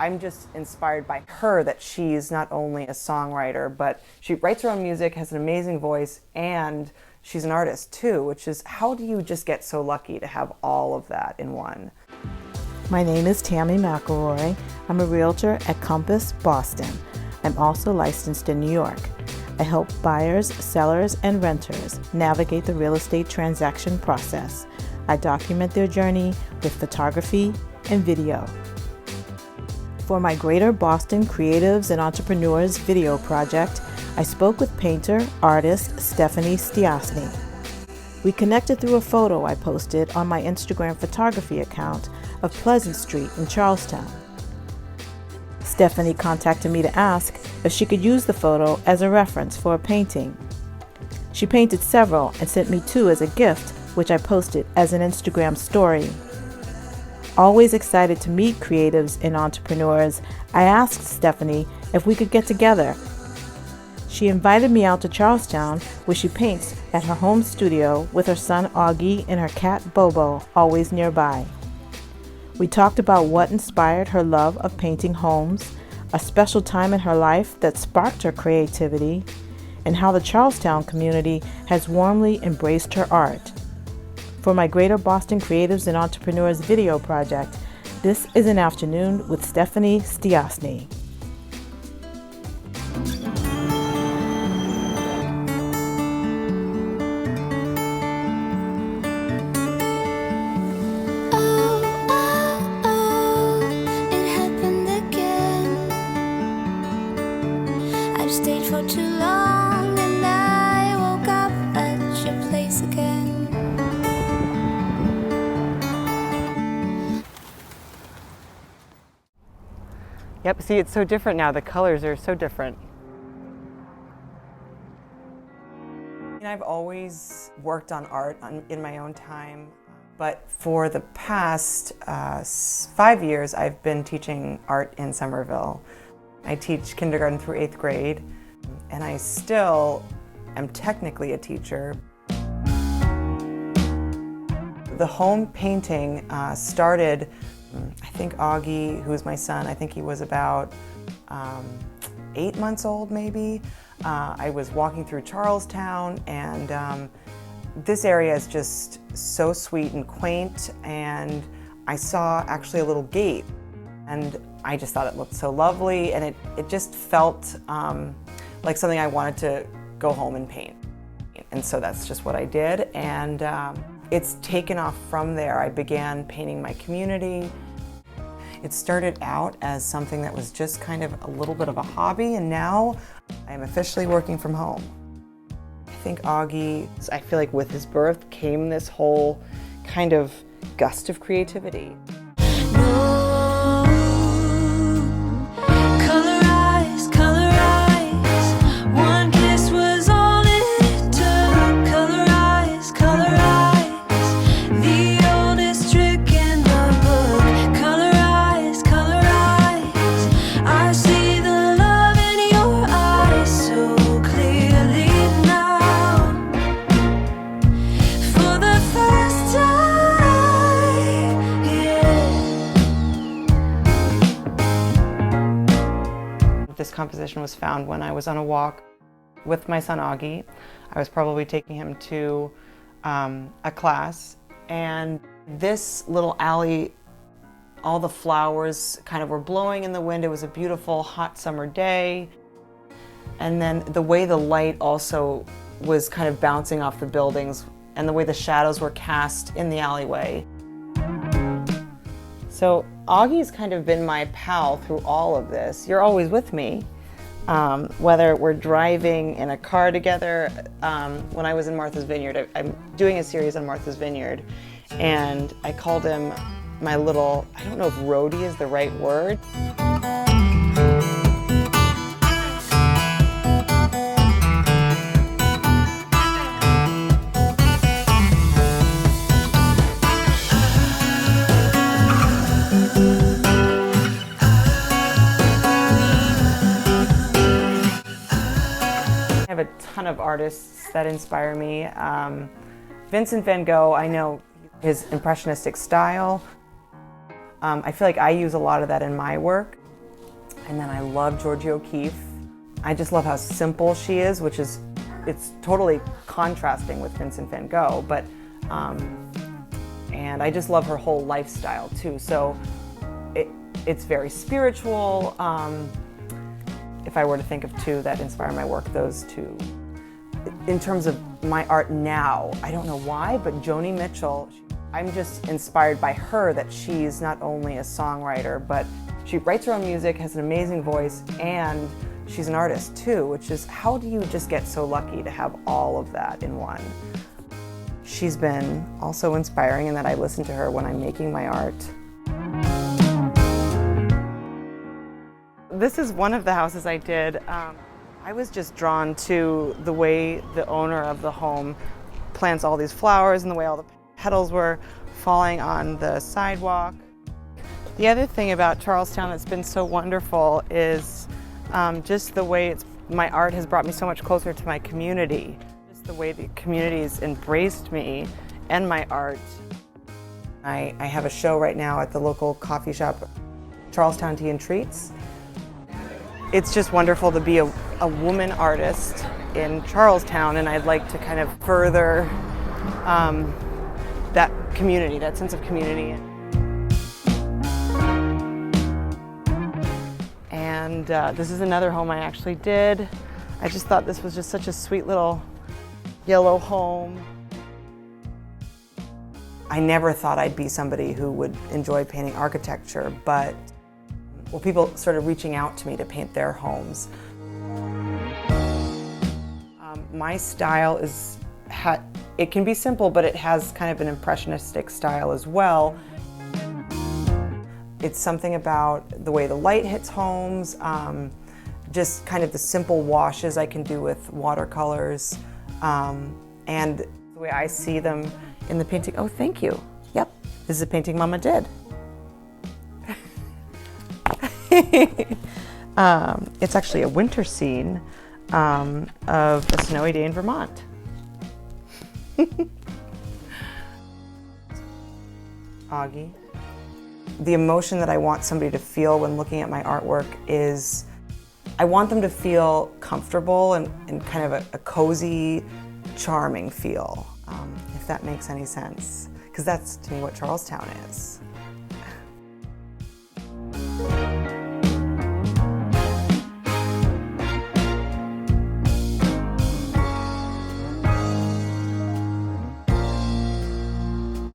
I'm just inspired by her, that she's not only a songwriter, but she writes her own music, has an amazing voice, and she's an artist too, which is, how do you just get so lucky to have all of that in one? My name is Tammi McElroy. I'm a realtor at Compass, Boston. I'm also licensed in New York. I help buyers, sellers, and renters navigate the real estate transaction process. I document their journey with photography and video. For my Greater Boston Creatives and Entrepreneurs video project, I spoke with painter, artist Stephanie Stiassni. We connected through a photo I posted on my Instagram photography account of Pleasant Street in Charlestown. Stephanie contacted me to ask if she could use the photo as a reference for a painting. She painted several and sent me 2 as a gift, which I posted as an Instagram story. Always excited to meet creatives and entrepreneurs, I asked Stephanie if we could get together. She invited me out to Charlestown, where she paints at her home studio with her son Augie and her cat Bobo, always nearby. We talked about what inspired her love of painting homes, a special time in her life that sparked her creativity, and how the Charlestown community has warmly embraced her art. For my Greater Boston Creatives and Entrepreneurs video project, this is an afternoon with Stephanie Stiassni. Stayed for too long and I woke up at your place again. Yep, see, it's so different now. The colors are so different. And I've always worked on art in my own time, but for the past 5 years, I've been teaching art in Somerville. I teach kindergarten through 8th grade, and I still am technically a teacher. The home painting started, I think Augie, who's my son, I think he was about 8 months old maybe. I was walking through Charlestown, and this area is just so sweet and quaint, and I saw actually a little gate, and I just thought it looked so lovely, and it just felt like something I wanted to go home and paint. And so that's just what I did, and it's taken off from there. I began painting my community. It started out as something that was just kind of a little bit of a hobby, and now I am officially working from home. I think Augie, I feel like with his birth came this whole kind of gust of creativity. This composition was found when I was on a walk with my son Augie. I was probably taking him to a class, and this little alley, all the flowers kind of were blowing in the wind. It was a beautiful hot summer day, and then the way the light also was kind of bouncing off the buildings and the way the shadows were cast in the alleyway. So Augie's kind of been my pal through all of this. You're always with me, whether we're driving in a car together. When I was in Martha's Vineyard, I'm doing a series on Martha's Vineyard, and I called him my little, I don't know if roadie is the right word. I have a ton of artists that inspire me. Vincent van Gogh, I know his impressionistic style. I feel like I use a lot of that in my work. And then I love Georgia O'Keeffe. I just love how simple she is, it's totally contrasting with Vincent van Gogh, but, and I just love her whole lifestyle too. So it's very spiritual. If I were to think of two that inspire my work, those two. In terms of my art now, I don't know why, but Joni Mitchell, I'm just inspired by her that she's not only a songwriter, but she writes her own music, has an amazing voice, and she's an artist too, which is, how do you just get so lucky to have all of that in one? She's been also inspiring in that I listen to her when I'm making my art. This is one of the houses I did. I was just drawn to the way the owner of the home plants all these flowers and the way all the petals were falling on the sidewalk. The other thing about Charlestown that's been so wonderful is just the way my art has brought me so much closer to my community. Just the way the community's embraced me and my art. I have a show right now at the local coffee shop, Charlestown Tea and Treats. It's just wonderful to be a woman artist in Charlestown, and I'd like to kind of further that community, that sense of community. And this is another home I actually did. I just thought this was just such a sweet little yellow home. I never thought I'd be somebody who would enjoy painting architecture, but well, people started reaching out to me to paint their homes. My style it can be simple, but it has kind of an impressionistic style as well. It's something about the way the light hits homes, just kind of the simple washes I can do with watercolors, and the way I see them in the painting. Oh, thank you. Yep, this is a painting Mama did. It's actually a winter scene of a snowy day in Vermont. Augie. The emotion that I want somebody to feel when looking at my artwork is, I want them to feel comfortable and kind of a cozy, charming feel, if that makes any sense. Because that's, to me, what Charlestown is.